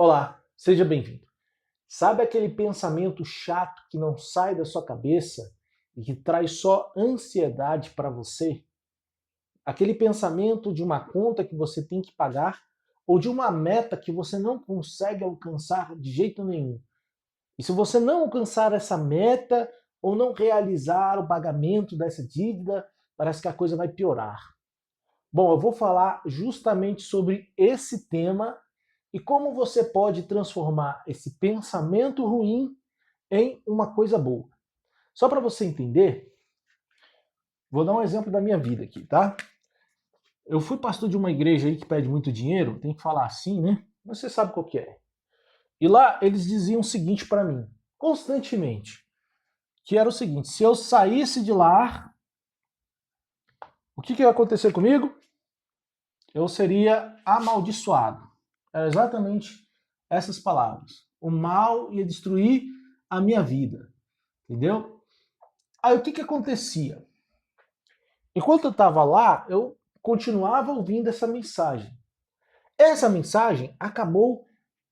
Olá, seja bem-vindo. Sabe aquele pensamento chato que não sai da sua cabeça e que traz só ansiedade para você? Aquele pensamento de uma conta que você tem que pagar ou de uma meta que você não consegue alcançar de jeito nenhum. E se você não alcançar essa meta ou não realizar o pagamento dessa dívida, parece que a coisa vai piorar. Bom, eu vou falar justamente sobre esse tema e como você pode transformar esse pensamento ruim em uma coisa boa. Só para você entender, vou dar um exemplo da minha vida aqui, tá? Eu fui pastor de uma igreja aí que pede muito dinheiro, tem que falar assim, né? Mas você sabe qual que é. E lá eles diziam o seguinte para mim, constantemente, que era o seguinte: se eu saísse de lá, o que ia acontecer comigo? Eu seria amaldiçoado. Era exatamente essas palavras. O mal ia destruir a minha vida. Entendeu? Aí o que acontecia? Enquanto eu estava lá, eu continuava ouvindo essa mensagem. Essa mensagem acabou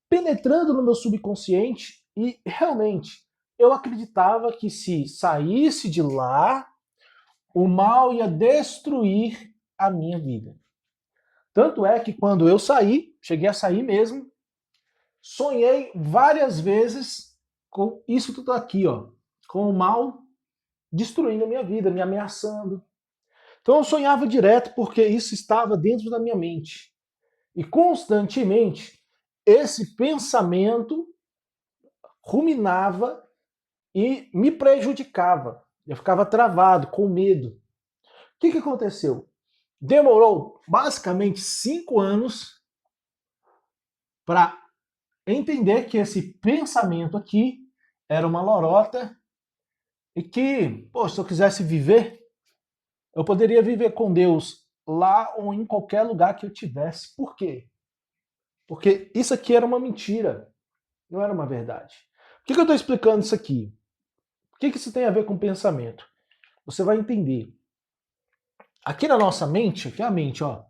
penetrando no meu subconsciente e realmente eu acreditava que se saísse de lá, o mal ia destruir a minha vida. Tanto é que quando eu saí, cheguei a sair mesmo, sonhei várias vezes com isso tudo aqui, ó, com o mal destruindo a minha vida, me ameaçando. Então eu sonhava direto porque isso estava dentro da minha mente. E constantemente esse pensamento ruminava e me prejudicava. Eu ficava travado, com medo. O que aconteceu? Demorou basicamente 5 anos para entender que esse pensamento aqui era uma lorota e que, pô, se eu quisesse viver, eu poderia viver com Deus lá ou em qualquer lugar que eu tivesse. Por quê? Porque isso aqui era uma mentira, não era uma verdade. Por que eu estou explicando isso aqui? O que isso tem a ver com pensamento? Você vai entender. Aqui na nossa mente, aqui é a mente, ó,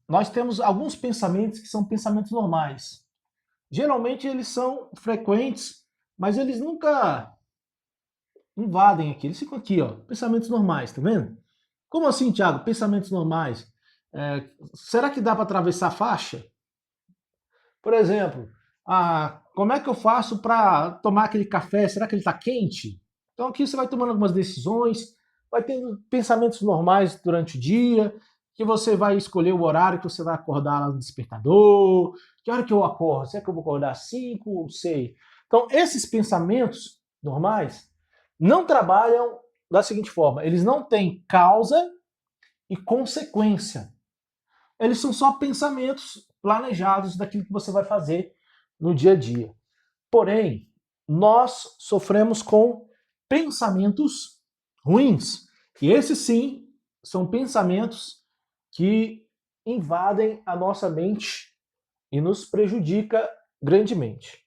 nós temos alguns pensamentos que são pensamentos normais. Geralmente eles são frequentes, mas eles nunca invadem aqui. Eles ficam aqui, ó, pensamentos normais, tá vendo? Como assim, Thiago? Pensamentos normais? Será que dá para atravessar a faixa? Por exemplo, como é que eu faço para tomar aquele café? Será que ele está quente? Então aqui você vai tomando algumas decisões, vai tendo pensamentos normais durante o dia, que você vai escolher o horário que você vai acordar lá no despertador, que hora que eu acordo? Será que eu vou acordar às 5? Não sei. Então esses pensamentos normais não trabalham da seguinte forma, eles não têm causa e consequência. Eles são só pensamentos planejados daquilo que você vai fazer no dia a dia. Porém, nós sofremos com pensamentos ruins. E esses sim são pensamentos que invadem a nossa mente e nos prejudica grandemente.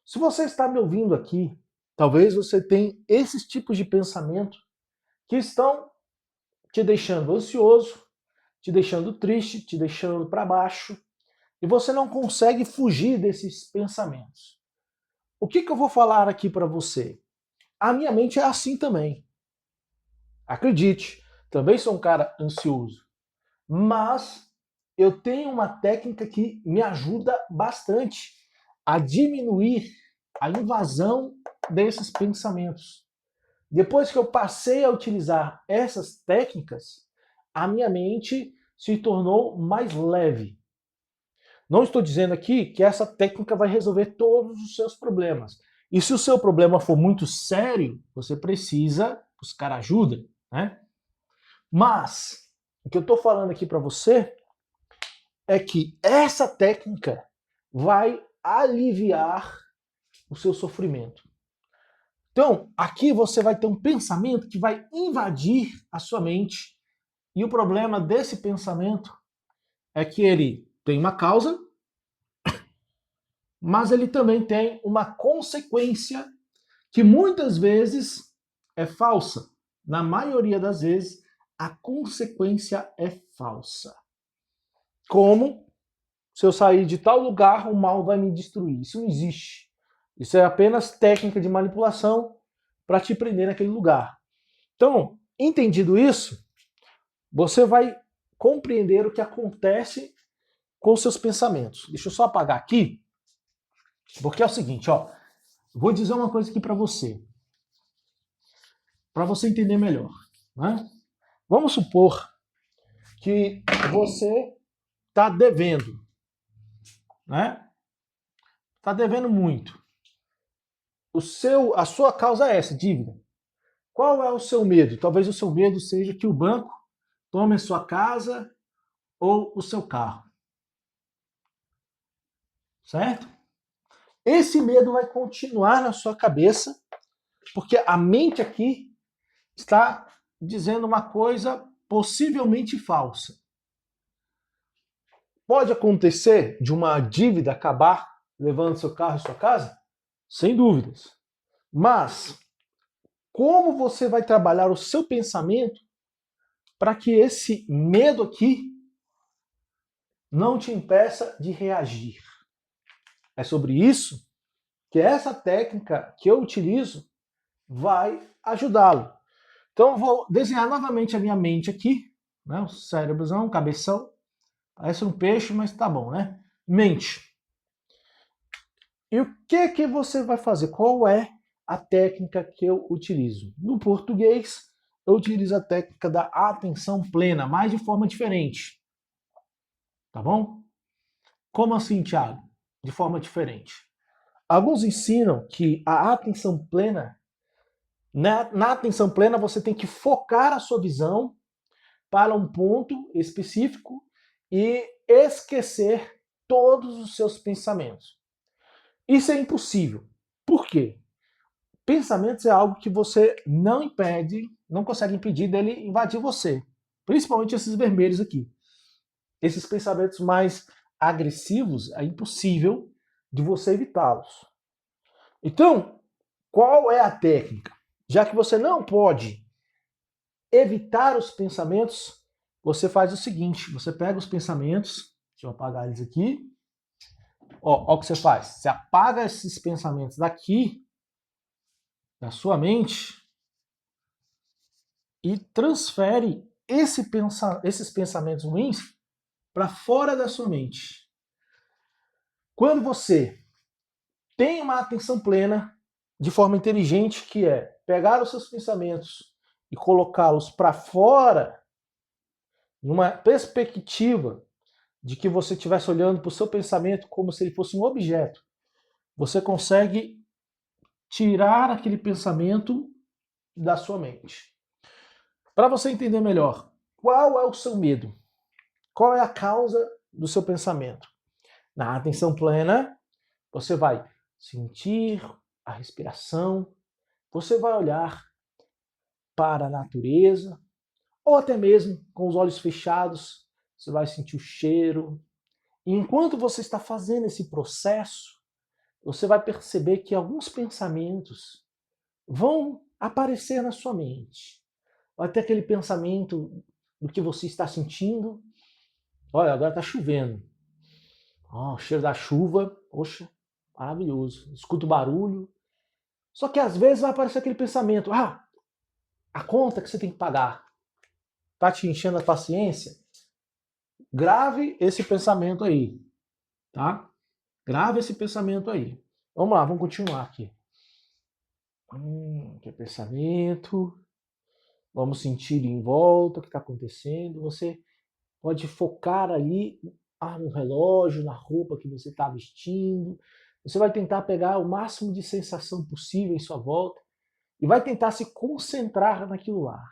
Se você está me ouvindo aqui, talvez você tenha esses tipos de pensamento que estão te deixando ansioso, te deixando triste, te deixando para baixo, e você não consegue fugir desses pensamentos. O que eu vou falar aqui para você? A minha mente é assim também. Acredite, também sou um cara ansioso. Mas eu tenho uma técnica que me ajuda bastante a diminuir a invasão desses pensamentos. Depois que eu passei a utilizar essas técnicas, a minha mente se tornou mais leve. Não estou dizendo aqui que essa técnica vai resolver todos os seus problemas. E se o seu problema for muito sério, você precisa buscar ajuda, né? Mas o que eu estou falando aqui para você é que essa técnica vai aliviar o seu sofrimento. Então, aqui você vai ter um pensamento que vai invadir a sua mente. E o problema desse pensamento é que ele tem uma causa, mas ele também tem uma consequência que muitas vezes é falsa. Na maioria das vezes, a consequência é falsa. Como? se eu sair de tal lugar, o mal vai me destruir. Isso não existe. Isso é apenas técnica de manipulação para te prender naquele lugar. Então, entendido isso, você vai compreender o que acontece com os seus pensamentos. Deixa eu só apagar aqui, porque é o seguinte, ó. Vou dizer uma coisa aqui para você entender melhor, né? Vamos supor que você está devendo, né? Está devendo muito. A sua causa é essa, dívida. Qual é o seu medo? Talvez o seu medo seja que o banco tome a sua casa ou o seu carro. Certo? Esse medo vai continuar na sua cabeça, porque a mente aqui está dizendo uma coisa possivelmente falsa. Pode acontecer de uma dívida acabar levando seu carro e sua casa? Sem dúvidas. Mas como você vai trabalhar o seu pensamento para que esse medo aqui não te impeça de reagir? É sobre isso que essa técnica que eu utilizo vai ajudá-lo. Então eu vou desenhar novamente a minha mente aqui, né? O cérebrozão, o cabeção. Parece um peixe, mas tá bom, né? Mente. E o que você vai fazer? Qual é a técnica que eu utilizo? No português, eu utilizo a técnica da atenção plena, mas de forma diferente. Tá bom? Como assim, Thiago? De forma diferente. Alguns ensinam que a atenção plena, na atenção plena você tem que focar a sua visão para um ponto específico e esquecer todos os seus pensamentos. Isso é impossível. Por quê? Pensamentos é algo que você não impede, não consegue impedir dele invadir você. Principalmente esses vermelhos aqui. Esses pensamentos mais agressivos, é impossível de você evitá-los. Então, qual é a técnica? Já que você não pode evitar os pensamentos, você faz o seguinte, você pega os pensamentos, deixa eu apagar eles aqui, ó o que você faz, você apaga esses pensamentos daqui, da sua mente, e transfere esses pensamentos ruins para fora da sua mente. Quando você tem uma atenção plena, de forma inteligente, que é pegar os seus pensamentos e colocá-los para fora, numa perspectiva de que você estivesse olhando para o seu pensamento como se ele fosse um objeto, você consegue tirar aquele pensamento da sua mente. Para você entender melhor, qual é o seu medo? Qual é a causa do seu pensamento? Na atenção plena, você vai sentir a respiração, você vai olhar para a natureza, ou até mesmo com os olhos fechados, você vai sentir o cheiro. E enquanto você está fazendo esse processo, você vai perceber que alguns pensamentos vão aparecer na sua mente. Vai ter aquele pensamento do que você está sentindo. Olha, agora está chovendo. O cheiro da chuva, poxa, maravilhoso. Escuta o barulho. Só que às vezes vai aparecer aquele pensamento, a conta que você tem que pagar tá te enchendo a paciência? Grave esse pensamento aí, tá? Grave esse pensamento aí. Vamos lá, vamos continuar aqui. Que pensamento. Vamos sentir em volta o que está acontecendo. Você pode focar ali no relógio, na roupa que você está vestindo. Você vai tentar pegar o máximo de sensação possível em sua volta e vai tentar se concentrar naquilo lá.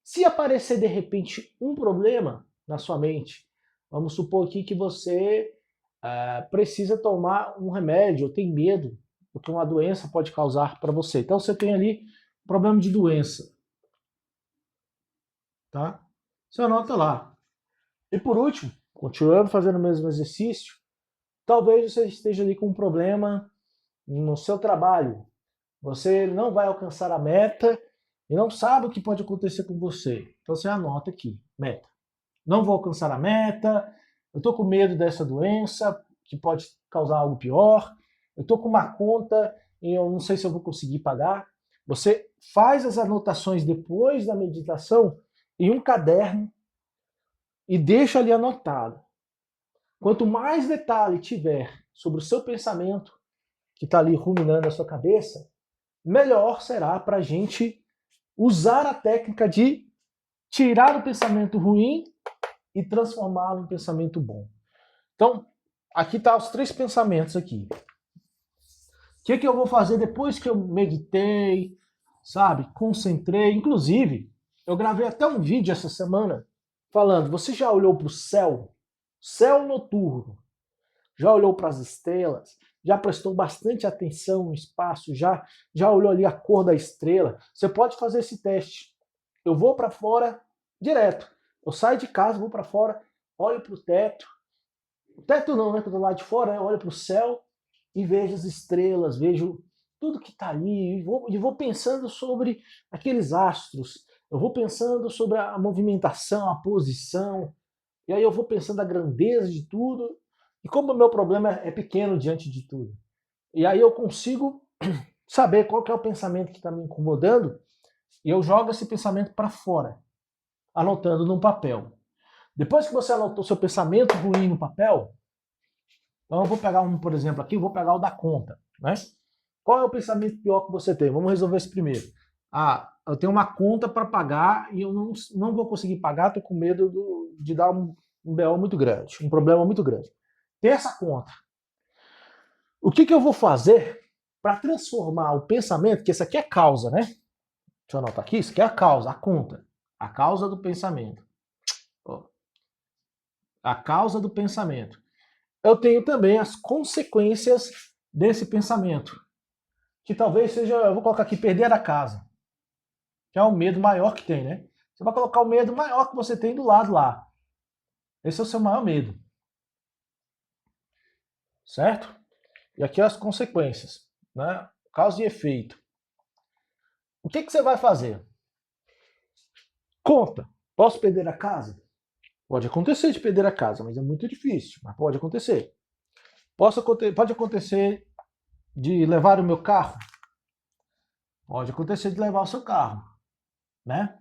Se aparecer de repente um problema na sua mente, vamos supor aqui que você precisa tomar um remédio ou tem medo do que uma doença pode causar para você. Então você tem ali um problema de doença. Tá? Você anota lá. E por último, continuando fazendo o mesmo exercício, talvez você esteja ali com um problema no seu trabalho. Você não vai alcançar a meta e não sabe o que pode acontecer com você. Então você anota aqui, meta. Não vou alcançar a meta, eu estou com medo dessa doença, que pode causar algo pior, eu estou com uma conta e eu não sei se eu vou conseguir pagar. Você faz as anotações depois da meditação em um caderno e deixa ali anotado. Quanto mais detalhe tiver sobre o seu pensamento, que está ali ruminando a sua cabeça, melhor será para a gente usar a técnica de tirar o pensamento ruim e transformá-lo em pensamento bom. Então, aqui tá os 3 pensamentos aqui. O que eu vou fazer depois que eu meditei, sabe? Concentrei. Inclusive, eu gravei até um vídeo essa semana falando, você já olhou para o céu? Céu noturno. Já olhou para as estrelas? Já prestou bastante atenção no espaço? Já olhou ali a cor da estrela? Você pode fazer esse teste. Eu vou para fora direto. Eu saio de casa, vou para fora, olho para o teto. O teto não, né? Do lado de fora, eu olho para o céu e vejo as estrelas, vejo tudo que está ali. E vou pensando sobre aqueles astros. Eu vou pensando sobre a movimentação, a posição. E aí eu vou pensando a grandeza de tudo. E como o meu problema é pequeno diante de tudo. E aí eu consigo saber qual que é o pensamento que está me incomodando. E eu jogo esse pensamento para fora, anotando num papel. Depois que você anotou seu pensamento ruim no papel, então eu vou pegar um, por exemplo, aqui, eu vou pegar o da conta, né? Qual é o pensamento pior que você tem? Vamos resolver esse primeiro. Ah, eu tenho uma conta para pagar e eu não vou conseguir pagar, estou com medo de dar um BO muito grande, um problema muito grande. Tem essa conta. O que eu vou fazer para transformar o pensamento, que esse aqui é causa, né? Deixa eu anotar aqui, isso aqui é a causa, a conta. A causa do pensamento. A causa do pensamento. Eu tenho também as consequências desse pensamento. Que talvez seja, eu vou colocar aqui, perder a casa. Que é o medo maior que tem, né? Você vai colocar o medo maior que você tem do lado lá. Esse é o seu maior medo. Certo? E aqui as consequências, né? Causa e efeito. O que você vai fazer? Conta. Posso perder a casa? Pode acontecer de perder a casa, mas é muito difícil, mas pode acontecer. Pode acontecer de levar o meu carro? Pode acontecer de levar o seu carro, né?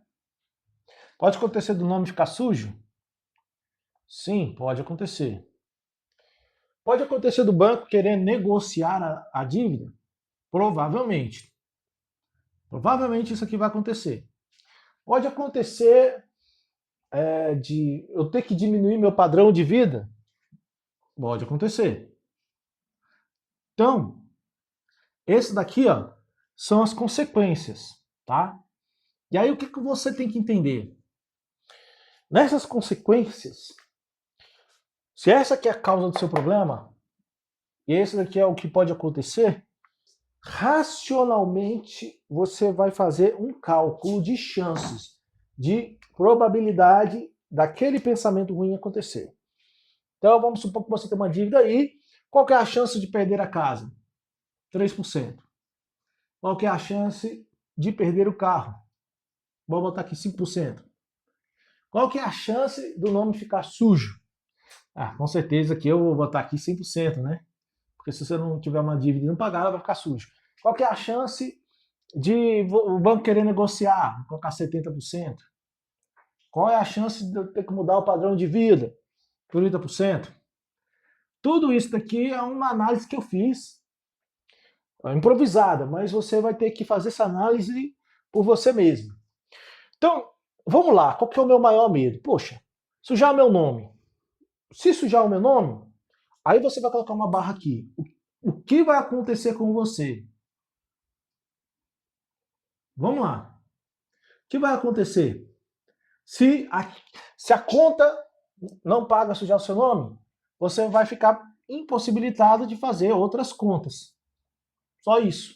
Pode acontecer do nome ficar sujo? Sim, pode acontecer. Pode acontecer do banco querer negociar a dívida? Provavelmente. Provavelmente isso aqui vai acontecer. Pode acontecer de eu ter que diminuir meu padrão de vida? Pode acontecer. Então, esse daqui, ó, são as consequências, tá? E aí o que você tem que entender? Nessas consequências, se essa aqui é a causa do seu problema, e esse daqui é o que pode acontecer, racionalmente você vai fazer um cálculo de chances, de probabilidade daquele pensamento ruim acontecer. Então vamos supor que você tem uma dívida aí, qual que é a chance de perder a casa? 3%. Qual que é a chance de perder o carro? Vou botar aqui 5%. Qual que é a chance do nome ficar sujo? Com certeza aqui eu vou botar aqui 100%, né? Porque se você não tiver uma dívida e não pagar, ela vai ficar suja. Qual que é a chance de o banco querer negociar? Vou colocar 70%. Qual é a chance de eu ter que mudar o padrão de vida? 30%. Tudo isso daqui é uma análise que eu fiz, improvisada, mas você vai ter que fazer essa análise por você mesmo. Então, vamos lá, qual que é o meu maior medo? Poxa, sujar meu nome. Se sujar o meu nome, aí você vai colocar uma barra aqui. O que vai acontecer com você? Vamos lá. O que vai acontecer? Se a conta não paga sujar o seu nome, você vai ficar impossibilitado de fazer outras contas. Só isso.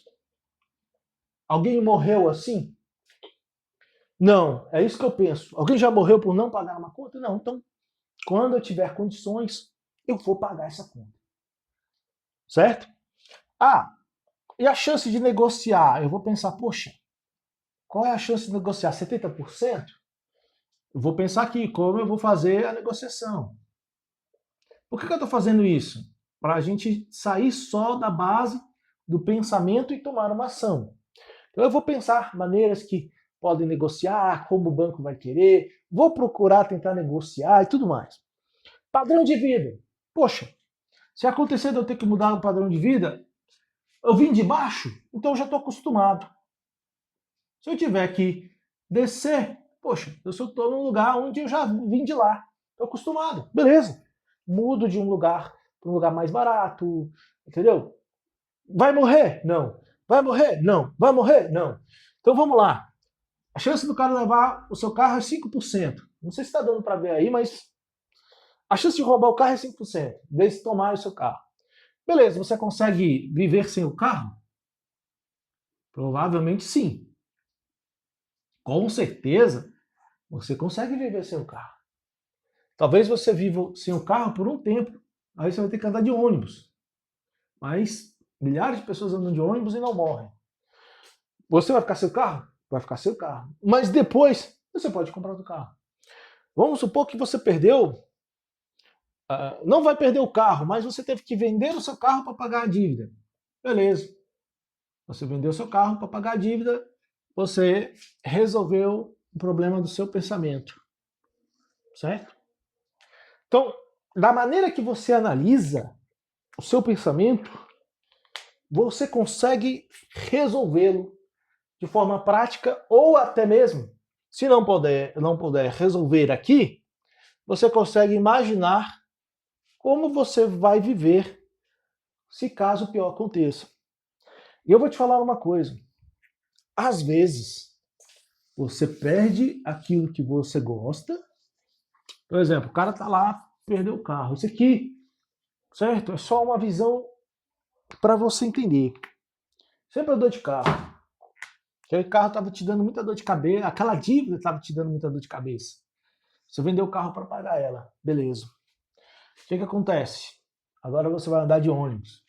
Alguém morreu assim? Não, é isso que eu penso. Alguém já morreu por não pagar uma conta? Não. Então, quando eu tiver condições, eu vou pagar essa conta. Certo? E a chance de negociar? Eu vou pensar, poxa, qual é a chance de negociar? 70%? Eu vou pensar aqui, como eu vou fazer a negociação? Por que eu estou fazendo isso? Para a gente sair só da base do pensamento e tomar uma ação. Então eu vou pensar maneiras que podem negociar, como o banco vai querer, vou procurar tentar negociar e tudo mais. Padrão de vida. Poxa, se acontecer de eu ter que mudar o padrão de vida, eu vim de baixo, então eu já estou acostumado. Se eu tiver que descer, poxa, eu estou num lugar onde eu já vim de lá. Estou acostumado. Beleza. Mudo de um lugar para um lugar mais barato, entendeu? Vai morrer? Não. Vai morrer? Não. Vai morrer? Não. Então vamos lá. A chance do cara levar o seu carro é 5%. Não sei se está dando para ver aí, mas a chance de roubar o carro é 5%, desde tomar o seu carro. Beleza, você consegue viver sem o carro? Provavelmente sim. Com certeza, você consegue viver sem o carro. Talvez você viva sem o carro por um tempo, aí você vai ter que andar de ônibus. Mas milhares de pessoas andam de ônibus e não morrem. Você vai ficar sem o carro? Vai ficar sem o carro. Mas depois, você pode comprar outro carro. Vamos supor que você perdeu, não vai perder o carro, mas você teve que vender o seu carro para pagar a dívida. Beleza. Você vendeu o seu carro para pagar a dívida, você resolveu o problema do seu pensamento. Certo? Então, da maneira que você analisa o seu pensamento, você consegue resolvê-lo de forma prática ou até mesmo, se não puder resolver aqui, você consegue imaginar como você vai viver se caso o pior aconteça. E eu vou te falar uma coisa. Às vezes, você perde aquilo que você gosta. Por exemplo, o cara tá lá, perdeu o carro. Isso aqui, certo? É só uma visão para você entender. Sempre a dor de carro. Aquele carro estava te dando muita dor de cabeça, aquela dívida estava te dando muita dor de cabeça. Você vendeu o carro para pagar ela, beleza. O que acontece? Agora você vai andar de ônibus.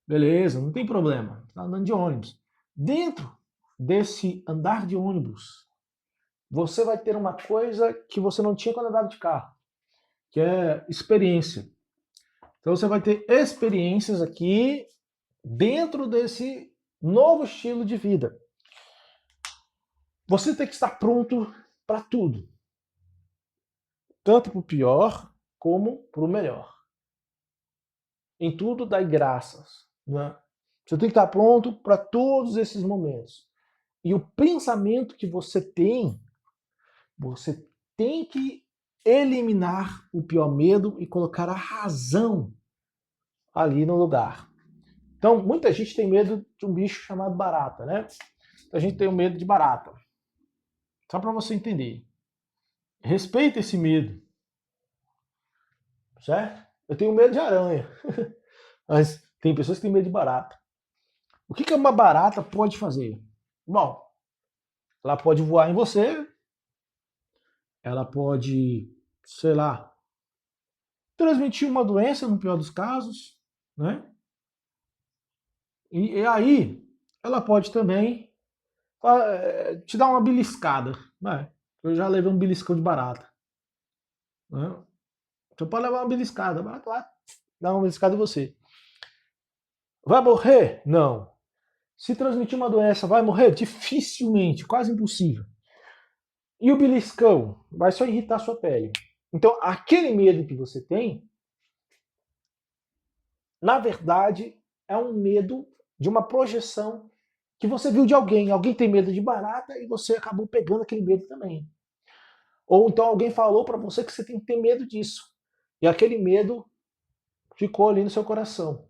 Beleza, não tem problema. Está andando de ônibus. Dentro desse andar de ônibus, você vai ter uma coisa que você não tinha quando andava de carro, que é experiência. Então você vai ter experiências aqui dentro desse novo estilo de vida. Você tem que estar pronto para tudo. Tanto para o pior como para o melhor. Em tudo dai graças. Né? Você tem que estar pronto para todos esses momentos. E o pensamento que você tem que eliminar o pior medo e colocar a razão ali no lugar. Então, muita gente tem medo de um bicho chamado barata, né? A gente tem o medo de barata. Só para você entender. Respeita esse medo. Certo? Eu tenho medo de aranha. Mas tem pessoas que têm medo de barata. O que uma barata pode fazer? Bom, ela pode voar em você. Ela pode, sei lá, transmitir uma doença no pior dos casos, né? E aí, ela pode também te dar uma beliscada. Né? Eu já levei um beliscão de barata. Né? Você pode levar uma beliscada, a barata lá dá uma beliscada em você. Vai morrer? Não. Se transmitir uma doença, vai morrer? Dificilmente, quase impossível. E o beliscão? Vai só irritar a sua pele. Então, aquele medo que você tem, na verdade, é um medo de uma projeção que você viu de alguém. Alguém tem medo de barata e você acabou pegando aquele medo também. Ou então alguém falou para você que você tem que ter medo disso. E aquele medo ficou ali no seu coração.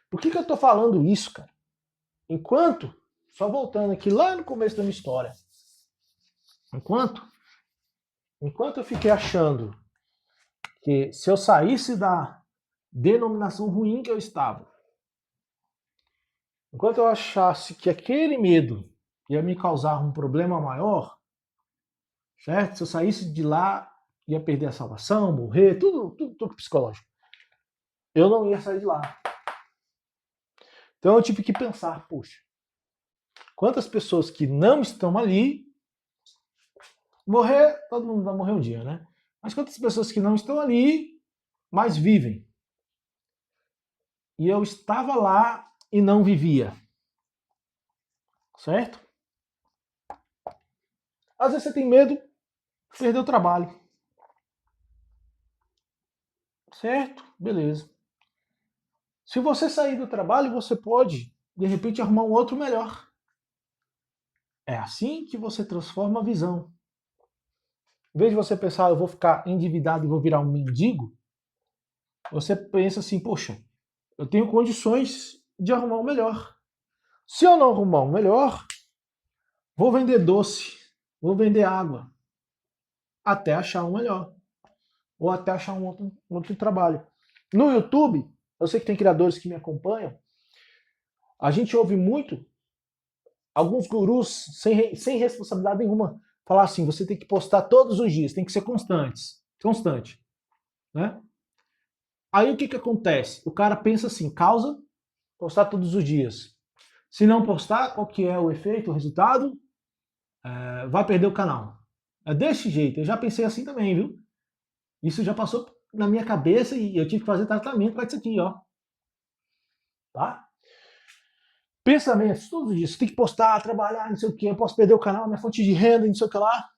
Por que eu estou falando isso, cara? Enquanto, só voltando aqui lá no começo da minha história, enquanto eu fiquei achando que se eu saísse da denominação ruim que eu estava, enquanto eu achasse que aquele medo ia me causar um problema maior, certo? Se eu saísse de lá, ia perder a salvação, morrer, tudo psicológico. Eu não ia sair de lá. Então eu tive que pensar, poxa, quantas pessoas que não estão ali, morrer, todo mundo vai morrer um dia, né? Mas quantas pessoas que não estão ali, mas vivem? e eu estava lá e não vivia. Certo? Às vezes você tem medo de perder o trabalho. Certo? Beleza. Se você sair do trabalho, você pode, de repente, arrumar um outro melhor. É assim que você transforma a visão. Em vez de você pensar, eu vou ficar endividado e vou virar um mendigo, você pensa assim, poxa, eu tenho condições de arrumar um melhor. Se eu não arrumar um melhor, vou vender doce, vou vender água, até achar um melhor. Ou até achar um outro trabalho. No YouTube, eu sei que tem criadores que me acompanham, a gente ouve muito alguns gurus sem responsabilidade nenhuma falar assim, você tem que postar todos os dias, tem que ser constante, né? Aí o que que acontece? O cara pensa assim, causa, postar todos os dias. Se não postar, qual que é o efeito, o resultado? Vai perder o canal. É desse jeito, eu já pensei assim também, viu? Isso já passou na minha cabeça e eu tive que fazer tratamento para isso aqui, ó. Tá? Pensamentos, todos os dias. Você tem que postar, trabalhar, não sei o que, eu posso perder o canal, minha fonte de renda, não sei o que lá.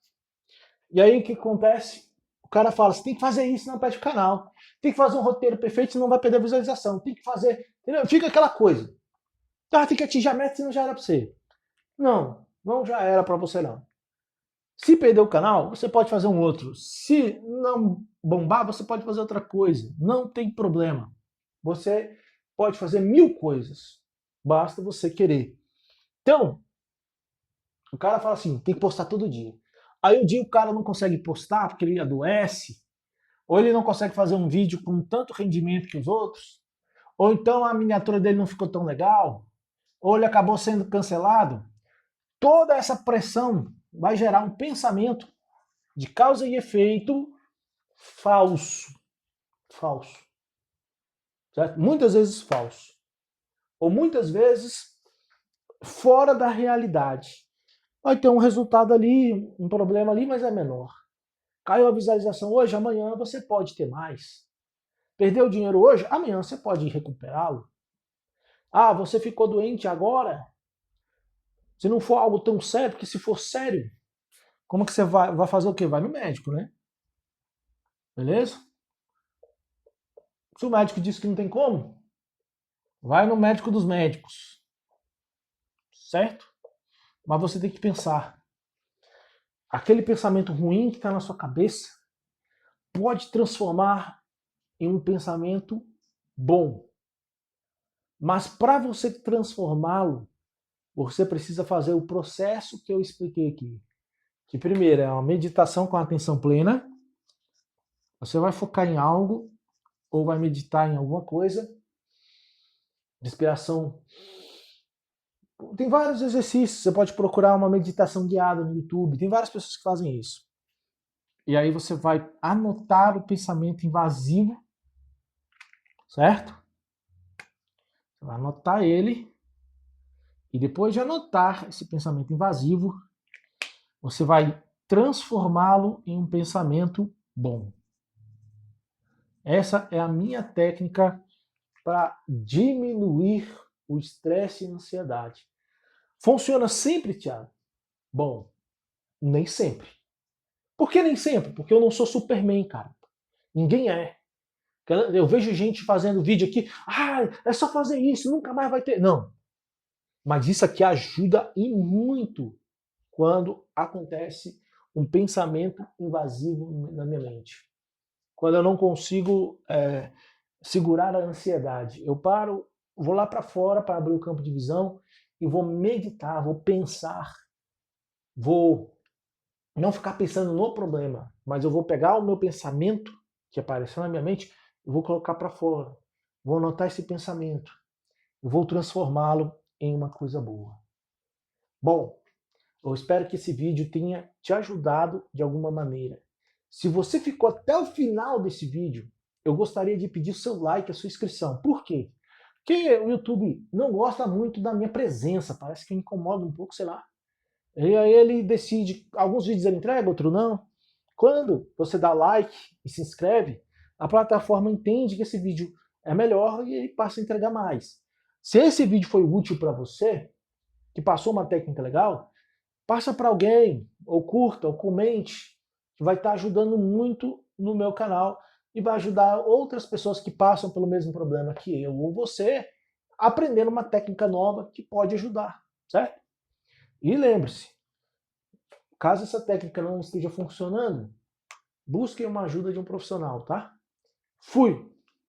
E aí o que acontece? O cara fala, você tem que fazer isso, não perde o canal. Tem que fazer um roteiro perfeito, senão vai perder a visualização. Tem que fazer. Entendeu? Fica aquela coisa. Tá, tem que atingir a meta, senão já era pra você. Não já era pra você não. Se perder o canal, você pode fazer um outro. Se não bombar, você pode fazer outra coisa. Não tem problema. Você pode fazer 1000 coisas. Basta você querer. Então, o cara fala assim, tem que postar todo dia. Aí o dia o cara não consegue postar porque ele adoece, ou ele não consegue fazer um vídeo com tanto rendimento que os outros, ou então a miniatura dele não ficou tão legal, ou ele acabou sendo cancelado. Toda essa pressão vai gerar um pensamento de causa e efeito falso. Falso. Certo? Muitas vezes falso. Ou muitas vezes fora da realidade. Vai ter um resultado ali, um problema ali, mas é menor. Caiu a visualização hoje, amanhã você pode ter mais. Perdeu o dinheiro hoje, amanhã você pode recuperá-lo. Ah, você ficou doente agora? Se não for algo tão sério, porque se for sério, como que você vai fazer o quê? Vai no médico, né? Beleza? Se o médico disse que não tem como, vai no médico dos médicos. Certo? Mas você tem que pensar. Aquele pensamento ruim que está na sua cabeça pode transformar em um pensamento bom. Mas para você transformá-lo, você precisa fazer o processo que eu expliquei aqui. Que primeiro é uma meditação com atenção plena. Você vai focar em algo ou vai meditar em alguma coisa. Respiração. Tem vários exercícios. Você pode procurar uma meditação guiada no YouTube. Tem várias pessoas que fazem isso. E aí você vai anotar o pensamento invasivo, certo? Você vai anotar ele. E depois de anotar esse pensamento invasivo, você vai transformá-lo em um pensamento bom. Essa é a minha técnica para diminuir o estresse e a ansiedade. Funciona sempre, Thiago? Bom, nem sempre. Por que nem sempre? Porque eu não sou Superman, cara. Ninguém é. Eu vejo gente fazendo vídeo aqui, é só fazer isso, nunca mais vai ter. Não. Mas isso aqui ajuda e muito quando acontece um pensamento invasivo na minha mente. Quando eu não consigo segurar a ansiedade. Eu paro, vou lá para fora para abrir o campo de visão e vou meditar, vou pensar, vou não ficar pensando no problema, mas eu vou pegar o meu pensamento que apareceu na minha mente e vou colocar para fora. Vou anotar esse pensamento. Eu vou transformá-lo em uma coisa boa. Bom, eu espero que esse vídeo tenha te ajudado de alguma maneira. Se você ficou até o final desse vídeo, eu gostaria de pedir seu like, a sua inscrição. Por quê? Porque o YouTube não gosta muito da minha presença, parece que me incomoda um pouco, sei lá. E aí ele decide, alguns vídeos ele entrega, outros não. Quando você dá like e se inscreve, a plataforma entende que esse vídeo é melhor e passa a entregar mais. Se esse vídeo foi útil para você, que passou uma técnica legal, passa para alguém, ou curta, ou comente, que vai estar ajudando muito no meu canal e vai ajudar outras pessoas que passam pelo mesmo problema que eu ou você, aprendendo uma técnica nova que pode ajudar, certo? E lembre-se, caso essa técnica não esteja funcionando, busquem uma ajuda de um profissional, tá? Fui!